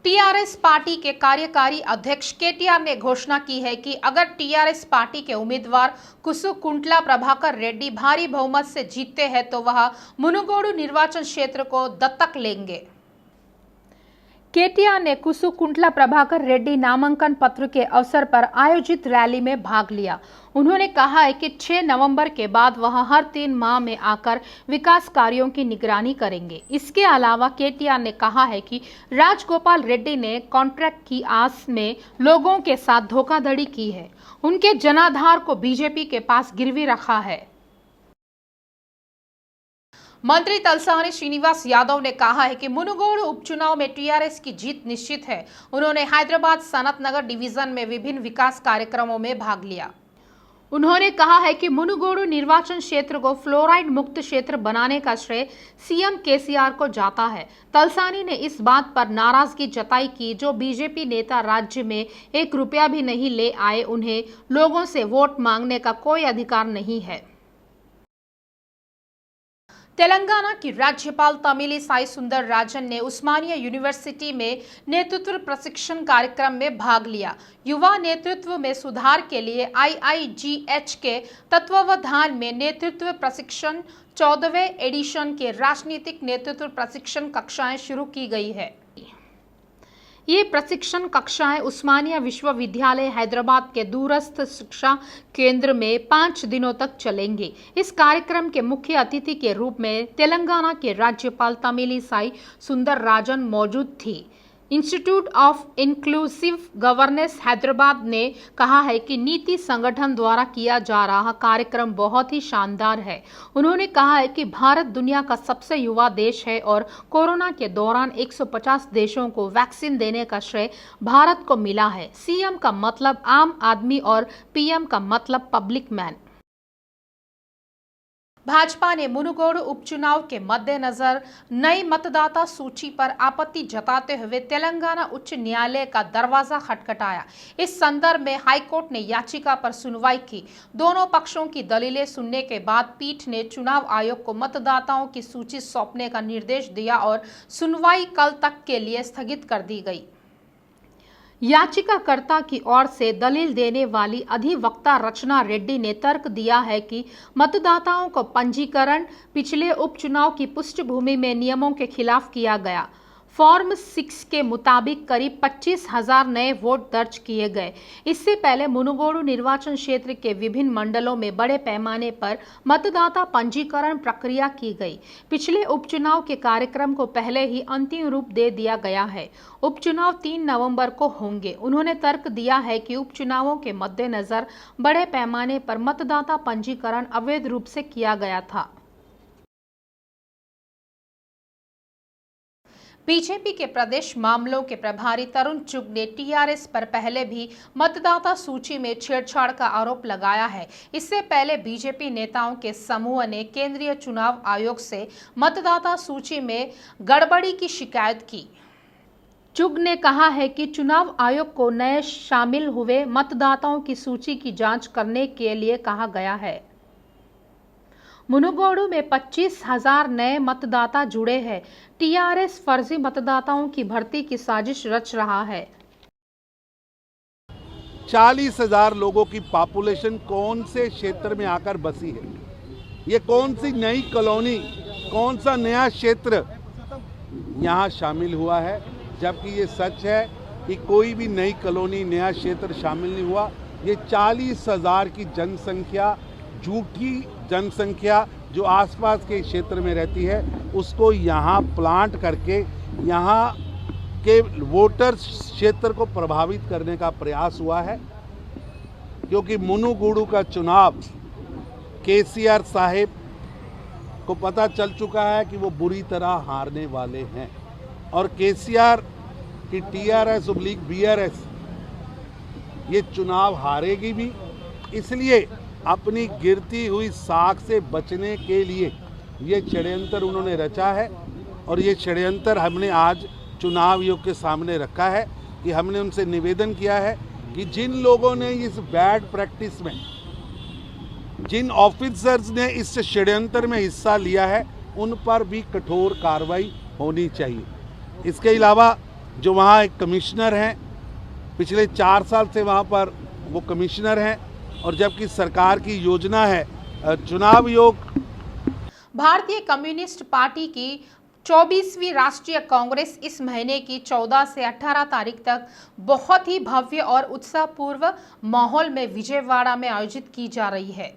TRS party के कार्यकारी अध्यक्ष केटीआर ने घोषणा की है कि अगर टीआरएस पार्टी के उम्मीदवार कुसुकुंटला प्रभाकर रेड्डी भारी बहुमत से जीतते हैं तो वह मुनुगोडु निर्वाचन क्षेत्र को दत्तक लेंगे। केटीआर ने कुसुकुंटला प्रभाकर रेड्डी नामांकन पत्र के अवसर पर आयोजित रैली में भाग लिया। उन्होंने कहा है कि 6 नवंबर के बाद वह हर 3 माह में आकर विकास कार्यों की निगरानी करेंगे। इसके अलावा केटीआर ने कहा है कि राजगोपाल रेड्डी ने कॉन्ट्रैक्ट की आस में लोगों के साथ धोखाधड़ी की है। उनके जनाधार को बीजेपी के पास गिरवी रखा है। मंत्री तलसानी श्रीनिवास यादव ने कहा है कि मुनुगोडु उपचुनाव में टीआरएस की जीत निश्चित है। उन्होंने हैदराबाद सनत नगर डिवीजन में विभिन्न विकास कार्यक्रमों में भाग लिया। उन्होंने कहा है कि मुनुगोडु निर्वाचन क्षेत्र को फ्लोराइड मुक्त क्षेत्र बनाने का श्रेय सीएम केसीआर को जाता है। तलसानी ने इस बात पर नाराजगी जताई कि जो बीजेपी नेता राज्य में 1 रुपया भी नहीं ले आए, उन्हें लोगों से वोट मांगने का कोई अधिकार नहीं है। तेलंगाना की राज्यपाल तमिलिसाई सुंदरराजन ने उस्मानिया यूनिवर्सिटी में नेतृत्व प्रशिक्षण कार्यक्रम में भाग लिया। युवा नेतृत्व में सुधार के लिए IIGH के तत्वावधान में नेतृत्व प्रशिक्षण 14वें एडिशन के राजनीतिक नेतृत्व प्रशिक्षण कक्षाएं शुरू की गई है। ये प्रशिक्षण कक्षाएं उस्मानिया विश्वविद्यालय हैदराबाद के दूरस्थ शिक्षा केंद्र में 5 दिनों तक चलेंगे। इस कार्यक्रम के मुख्य अतिथि के रूप में तेलंगाना के राज्यपाल तमिलिसाई सुंदरराजन मौजूद थी। Institute of inclusive governance Hyderabad ने कहा है कि नीति संगठन द्वारा किया जा रहा कार्यक्रम बहुत ही शानदार है। उन्होंने कहा है कि भारत दुनिया का सबसे युवा देश है और कोरोना के दौरान 150 देशों को वैक्सीन देने का श्रेय भारत को मिला है। सीएम का मतलब आम आदमी और पीएम का मतलब पब्लिक मैन। भाजपा ने मुनुगोडु उपचुनाव के मद्देनजर नई मतदाता सूची पर आपत्ति जताते हुए तेलंगाना उच्च न्यायालय का दरवाजा खटखटाया। इस संदर्भ में हाईकोर्ट ने याचिका पर सुनवाई की। दोनों पक्षों की दलीलें सुनने के बाद पीठ ने चुनाव आयोग को मतदाताओं की सूची सौंपने का निर्देश दिया और सुनवाई कल तक के लिए स्थगित कर दी गई। याचिकाकर्ता की ओर से दलील देने वाली अधिवक्ता रचना रेड्डी ने तर्क दिया है कि मतदाताओं को पंजीकरण पिछले उपचुनाव की पृष्ठभूमि में नियमों के खिलाफ किया गया। फॉर्म 6 के मुताबिक करीब 25,000 नए वोट दर्ज किए गए। इससे पहले मुनुगोडु निर्वाचन क्षेत्र के विभिन्न मंडलों में बड़े पैमाने पर मतदाता पंजीकरण प्रक्रिया की गई। पिछले उपचुनाव के कार्यक्रम को पहले ही अंतिम रूप दे दिया गया है। उपचुनाव 3 नवंबर को होंगे। उन्होंने तर्क दिया है कि उपचुनावों के मद्देनजर बड़े पैमाने पर मतदाता पंजीकरण अवैध रूप से किया गया था। बीजेपी के प्रदेश मामलों के प्रभारी तरुण चुग ने टीआरएस पर पहले भी मतदाता सूची में छेड़छाड़ का आरोप लगाया है। इससे पहले बीजेपी नेताओं के समूह ने केंद्रीय चुनाव आयोग से मतदाता सूची में गड़बड़ी की शिकायत की। चुग ने कहा है कि चुनाव आयोग को नए शामिल हुए मतदाताओं की सूची की जांच करने के लिए कहा गया है। मुनुगोडु में 25,000 नए मतदाता जुड़े हैं। टीआरएस फर्जी मतदाताओं की भर्ती की साजिश रच रहा है। 40,000 लोगों की पॉपुलेशन कौन से क्षेत्र में आकर बसी है? ये कौन सी नई कॉलोनी, कौन सा नया क्षेत्र यहाँ शामिल हुआ है? जबकि ये सच है कि कोई भी नई कॉलोनी, नया क्षेत्र शामिल नहीं हुआ। ये 40,000 की जनसंख्या, झूठी जनसंख्या जो आसपास के क्षेत्र में रहती है, उसको यहाँ प्लांट करके यहाँ के वोटर क्षेत्र को प्रभावित करने का प्रयास हुआ है। क्योंकि मुनुगोडु का चुनाव केसीआर साहेब को पता चल चुका है कि वो बुरी तरह हारने वाले हैं और केसीआर की TRS/BRS ये चुनाव हारेगी भी। इसलिए अपनी गिरती हुई साख से बचने के लिए ये षड्यंत्र उन्होंने रचा है और ये षड्यंत्र हमने आज चुनाव आयोग के सामने रखा है कि हमने उनसे निवेदन किया है कि जिन लोगों ने इस बैड प्रैक्टिस में, जिन ऑफिसर्स ने इस षड्यंत्र में हिस्सा लिया है, उन पर भी कठोर कार्रवाई होनी चाहिए। इसके अलावा जो वहाँ एक कमिश्नर हैं, पिछले 4 साल से वहाँ पर वो कमिश्नर हैं, और जबकि सरकार की योजना है चुनाव योग। भारतीय कम्युनिस्ट पार्टी की 24वीं राष्ट्रीय कांग्रेस इस महीने की 14 से 18 तारीख तक बहुत ही भव्य और उत्साहपूर्ण माहौल में विजयवाड़ा में आयोजित की जा रही है।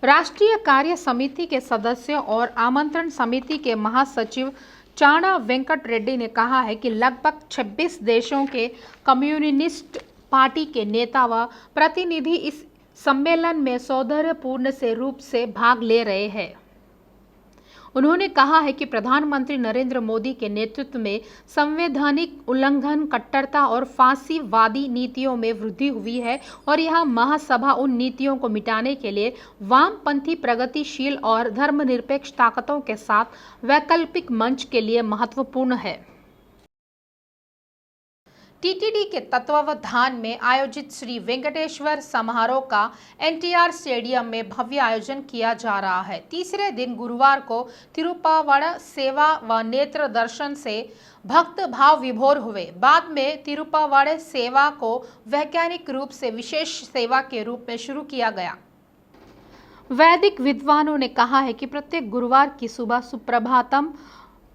राष्ट्रीय कार्य समिति के सदस्यों और आमंत्रण समिति के महासचिव चाणा वेंकट रेड्डी ने कहा है कि लगभग 26 देशों के कम्युनिस्ट पार्टी के नेता व प्रतिनिधि इस सम्मेलन में सौहार्दपूर्ण से रूप से भाग ले रहे हैं। उन्होंने कहा है कि प्रधानमंत्री नरेंद्र मोदी के नेतृत्व में संवैधानिक उल्लंघन, कट्टरता और फांसीवादी नीतियों में वृद्धि हुई है और यह महासभा उन नीतियों को मिटाने के लिए वामपंथी, प्रगतिशील और धर्मनिरपेक्ष ताकतों के साथ वैकल्पिक मंच के लिए महत्वपूर्ण है। टीटीडी के तत्वावधान में आयोजित श्री वेंकटेश्वर समारोह का एनटीआर स्टेडियम में भव्य आयोजन किया जा रहा है। तीसरे दिन गुरुवार को तिरुप्पावड़ सेवा व नेत्र दर्शन से भक्त भाव विभोर हुए। बाद में तिरुप्पावड़ सेवा को वैज्ञानिक रूप से विशेष सेवा के रूप में शुरू किया गया। वैदिक विद्वानों ने कहा है कि प्रत्येक गुरुवार की सुबह सुप्रभातम,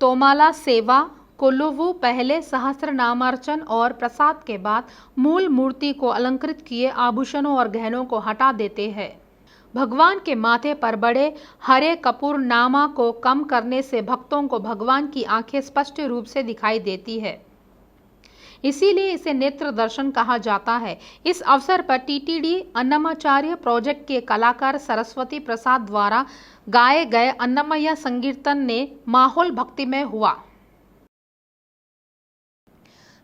तोमाला सेवा, कोलुवु पहले सहस्रनामार्चन और प्रसाद के बाद मूल मूर्ति को अलंकृत किए आभूषणों और गहनों को हटा देते हैं। भगवान के माथे पर बड़े हरे कपूर नामा को कम करने से भक्तों को भगवान की आंखें स्पष्ट रूप से दिखाई देती है, इसीलिए इसे नेत्र दर्शन कहा जाता है। इस अवसर पर टीटीडी अन्नमाचार्य प्रोजेक्ट के कलाकार सरस्वती प्रसाद द्वारा गाए गए अन्नमय संकीर्तन ने माहौल भक्तिमय हुआ।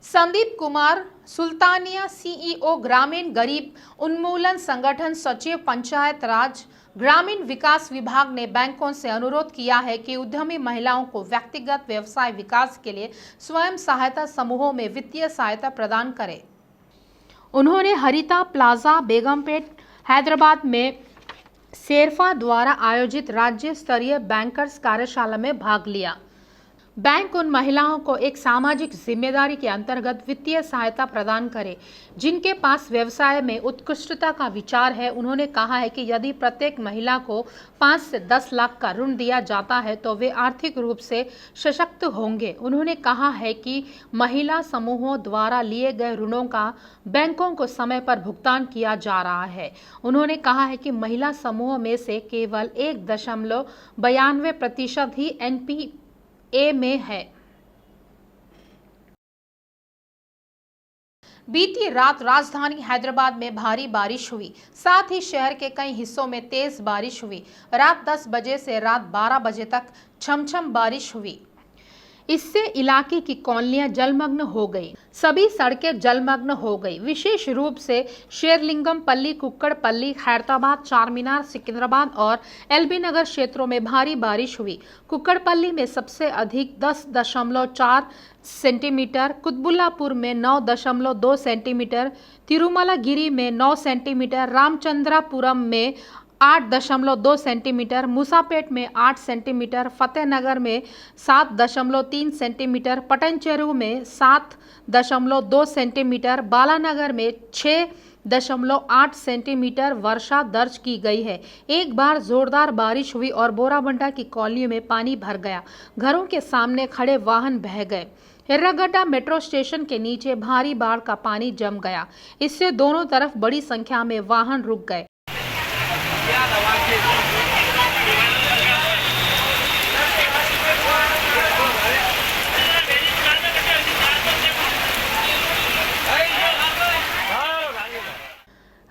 संदीप कुमार सुल्तानिया, सीईओ, ग्रामीण गरीब उन्मूलन संगठन सचिव, पंचायत राज ग्रामीण विकास विभाग ने बैंकों से अनुरोध किया है कि उद्यमी महिलाओं को व्यक्तिगत व्यवसाय विकास के लिए स्वयं सहायता समूहों में वित्तीय सहायता प्रदान करें। उन्होंने हरिता प्लाजा, बेगमपेट, हैदराबाद में शेरफा द्वारा आयोजित राज्य स्तरीय बैंकर्स कार्यशाला में भाग लिया। बैंक उन महिलाओं को एक सामाजिक जिम्मेदारी के अंतर्गत वित्तीय सहायता प्रदान करे जिनके पास व्यवसाय में उत्कृष्टता का विचार है। उन्होंने कहा है कि यदि प्रत्येक महिला को 5 से 10 लाख का ऋण दिया जाता है तो वे आर्थिक रूप से सशक्त होंगे। उन्होंने कहा है कि महिला समूहों द्वारा लिए गए ऋणों का बैंकों को समय पर भुगतान किया जा रहा है। उन्होंने कहा है कि महिला समूहों में से केवल 1.92% ही NPA में है। बीती रात राजधानी हैदराबाद में भारी बारिश हुई, साथ ही शहर के कई हिस्सों में तेज बारिश हुई। रात 10 बजे से रात 12 बजे तक छमछम बारिश हुई। इससे इलाके की कॉलोनियां जलमग्न हो गई, सभी सड़कें जलमग्न हो गई। विशेष रूप से शेरलिंगम पल्ली, कुक्कड़पल्ली, खैरताबाद, चारमीनार, सिकंदराबाद और एलबी नगर क्षेत्रों में भारी बारिश हुई। कुक्कड़पल्ली में सबसे अधिक 10.4 सेंटीमीटर, कुतबुल्लापुर में 9.2 सेंटीमीटर, तिरुमलागिरी में 9 सेंटीमीटर, रामचंद्रापुरम में 8.2 सेंटीमीटर, मूसापेट में 8 सेंटीमीटर, फतेहनगर में 7.3 सेंटीमीटर, पटनचेरू में 7.2 सेंटीमीटर, बालानगर में 6.8 सेंटीमीटर वर्षा दर्ज की गई है। एक बार जोरदार बारिश हुई और बोराबंडा की कॉलोनियों में पानी भर गया। घरों के सामने खड़े वाहन बह गए। हिर्रागड्डा मेट्रो स्टेशन के नीचे भारी बाढ़ का पानी जम गया। इससे दोनों तरफ बड़ी संख्या में वाहन रुक गए।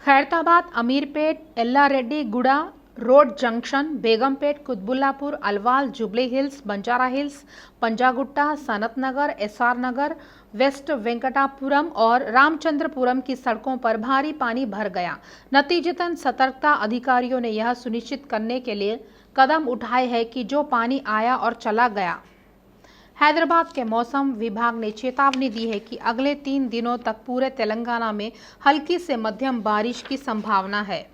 Khairatabad, Ameerpet, Ellareddy Guda road junction, Begumpet, Quthbullapur, Alwal, Jubilee Hills, Banjara Hills, Panjagutta, Sanath Nagar, SR Nagar, west Venkatapuram और रामचंद्रपुरम की सड़कों पर भारी पानी भर गया। नतीजतन सतर्कता अधिकारियों ने यह सुनिश्चित करने के लिए कदम उठाए हैं कि जो पानी आया और चला गया। हैदराबाद के मौसम विभाग ने चेतावनी दी है कि अगले 3 दिनों तक पूरे तेलंगाना में हल्की से मध्यम बारिश की संभावना है।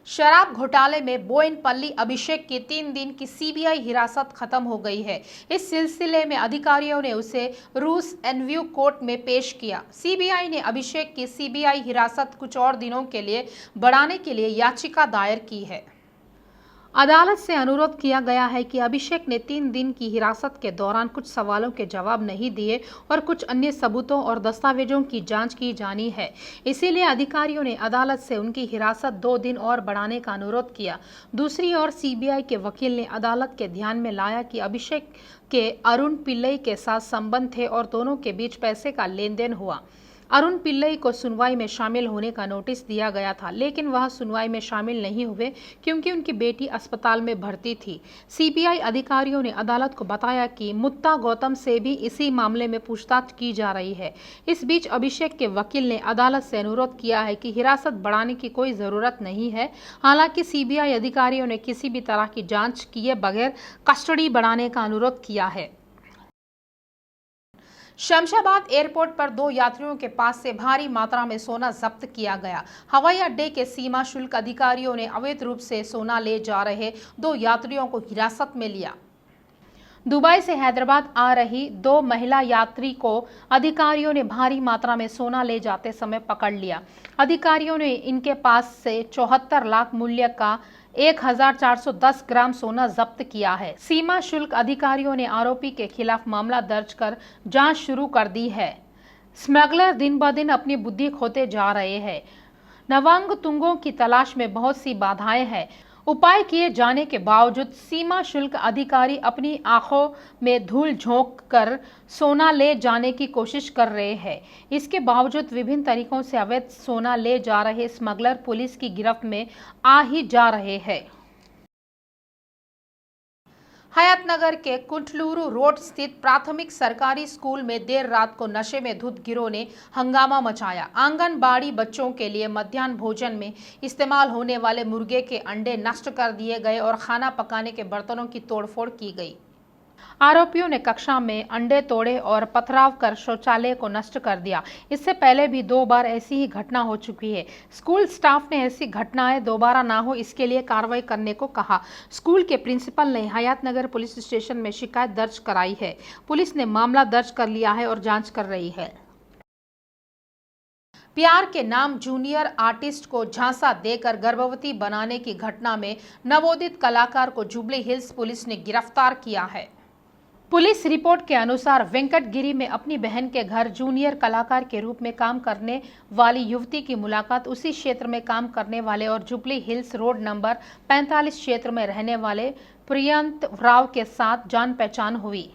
शराब घोटाले में बोयनपल्ली अभिषेक की 3 दिन की सीबीआई हिरासत खत्म हो गई है। इस सिलसिले में अधिकारियों ने उसे रूस एनव्यू कोर्ट में पेश किया। सीबीआई ने अभिषेक की सीबीआई हिरासत कुछ और दिनों के लिए बढ़ाने के लिए याचिका दायर की है। अदालत से अनुरोध किया गया है कि अभिषेक ने 3 दिन की हिरासत के दौरान कुछ सवालों के जवाब नहीं दिए और कुछ अन्य सबूतों और दस्तावेजों की जांच की जानी है। इसीलिए अधिकारियों ने अदालत से उनकी हिरासत 2 दिन और बढ़ाने का अनुरोध किया। दूसरी ओर सीबीआई के वकील ने अदालत के ध्यान में लाया कि अभिषेक के अरुण पिल्लई के साथ संबंध थे और दोनों के बीच पैसे का लेन देन हुआ। अरुण पिल्लई को सुनवाई में शामिल होने का नोटिस दिया गया था, लेकिन वह सुनवाई में शामिल नहीं हुए क्योंकि उनकी बेटी अस्पताल में भर्ती थी। सीबीआई अधिकारियों ने अदालत को बताया कि मुत्ता गौतम से भी इसी मामले में पूछताछ की जा रही है। इस बीच अभिषेक के वकील ने अदालत से अनुरोध किया है कि हिरासत बढ़ाने की कोई जरूरत नहीं है। हालांकि सीबीआई अधिकारियों ने किसी भी तरह की जांच किए बगैर कस्टडी बढ़ाने का अनुरोध किया है। शमशाबाद एयरपोर्ट पर 2 यात्रियों के पास से भारी मात्रा में सोना जब्त किया गया। हवाई अड्डे के सीमा शुल्क अधिकारियों ने अवैध रूप से सोना ले जा रहे 2 यात्रियों को हिरासत में लिया। दुबई से हैदराबाद आ रही 2 महिला यात्री को अधिकारियों ने भारी मात्रा में सोना ले जाते समय पकड़ लिया। अधिकारियों ने इनके पास से 74 लाख मूल्य का 1410 ग्राम सोना जब्त किया है। सीमा शुल्क अधिकारियों ने आरोपी के खिलाफ मामला दर्ज कर जांच शुरू कर दी है। स्मगलर दिन ब दिन अपनी बुद्धि खोते जा रहे हैं। नवांग तुंगों की तलाश में बहुत सी बाधाएं हैं। उपाय किए जाने के बावजूद सीमा शुल्क अधिकारी अपनी आंखों में धूल झोंक कर सोना ले जाने की कोशिश कर रहे हैं। इसके बावजूद विभिन्न तरीकों से अवैध सोना ले जा रहे स्मगलर पुलिस की गिरफ्त में आ ही जा रहे हैं। हयातनगर के कुंटलूरू रोड स्थित प्राथमिक सरकारी स्कूल में देर रात को नशे में धुत गिरोह ने हंगामा मचाया। आंगनबाड़ी बच्चों के लिए मध्याह्न भोजन में इस्तेमाल होने वाले मुर्गे के अंडे नष्ट कर दिए गए और खाना पकाने के बर्तनों की तोड़फोड़ की गई। आरोपियों ने कक्षा में अंडे तोड़े और पथराव कर शौचालय को नष्ट कर दिया। इससे पहले भी 2 बार ऐसी ही घटना हो चुकी है। स्कूल स्टाफ ने ऐसी घटनाएं दोबारा ना हो इसके लिए कार्रवाई करने को कहा। स्कूल के प्रिंसिपल ने हयातनगर पुलिस स्टेशन में शिकायत दर्ज कराई है। पुलिस ने मामला दर्ज कर लिया है और जांच कर रही है। प्यार के नाम जूनियर आर्टिस्ट को झांसा देकर गर्भवती बनाने की घटना में नवोदित कलाकार को जुबली हिल्स पुलिस ने गिरफ्तार किया है। पुलिस रिपोर्ट के अनुसार वेंकटगिरी में अपनी बहन के घर जूनियर कलाकार के रूप में काम करने वाली युवती की मुलाकात उसी क्षेत्र में काम करने वाले और जुबली हिल्स रोड नंबर 45 क्षेत्र में रहने वाले प्रियंत राव के साथ जान पहचान हुई।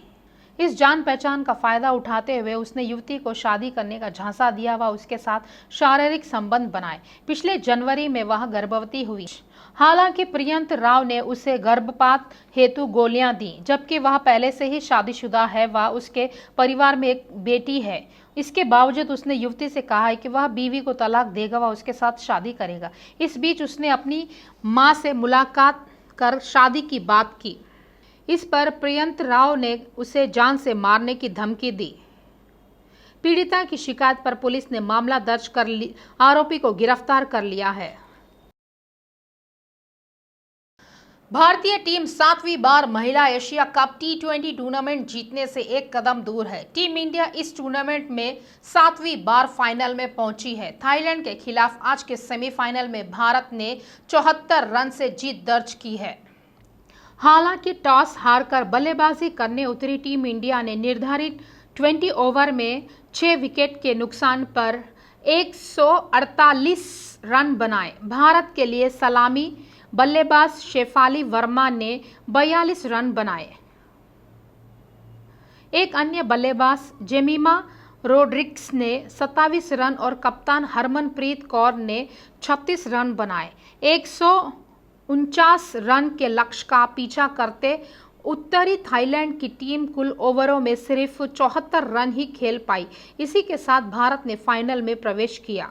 इस जान पहचान का फायदा उठाते हुए उसने युवती को शादी करने का झांसा दिया व उसके साथ शारीरिक संबंध बनाए। पिछले जनवरी में वह गर्भवती हुई। हालांकि प्रियंत राव ने उसे गर्भपात हेतु गोलियां दी, जबकि वह पहले से ही शादीशुदा है व उसके परिवार में एक बेटी है। इसके बावजूद उसने युवती से कहा है कि वह बीवी को तलाक देगा व उसके साथ शादी करेगा। इस बीच उसने अपनी मां से मुलाकात कर शादी की बात की। इस पर प्रियंत राव ने उसे जान से मारने की धमकी दी। पीड़िता की शिकायत पर पुलिस ने मामला दर्ज कर आरोपी को गिरफ्तार कर लिया है। भारतीय टीम 7वीं बार महिला एशिया कप T20 टूर्नामेंट जीतने से एक कदम दूर है। टीम इंडिया इस टूर्नामेंट में 7वीं बार फाइनल में पहुंची है। थाईलैंड के खिलाफ आज के सेमीफाइनल में भारत ने 74 रन से जीत दर्ज की है। हालांकि टॉस हारकर बल्लेबाजी करने उतरी टीम इंडिया ने निर्धारित 20 ओवर में 6 विकेट के नुकसान पर 148 रन बनाए। भारत के लिए सलामी बल्लेबाज शेफाली वर्मा ने 42 रन बनाए। एक अन्य बल्लेबाज जेमिमा रोड्रिग्स ने 27 रन और कप्तान हरमनप्रीत कौर ने 36 रन बनाए। 149 रन के लक्ष्य का पीछा करते उत्तरी थाईलैंड की टीम कुल ओवरों में सिर्फ 74 रन ही खेल पाई। इसी के साथ भारत ने फाइनल में प्रवेश किया।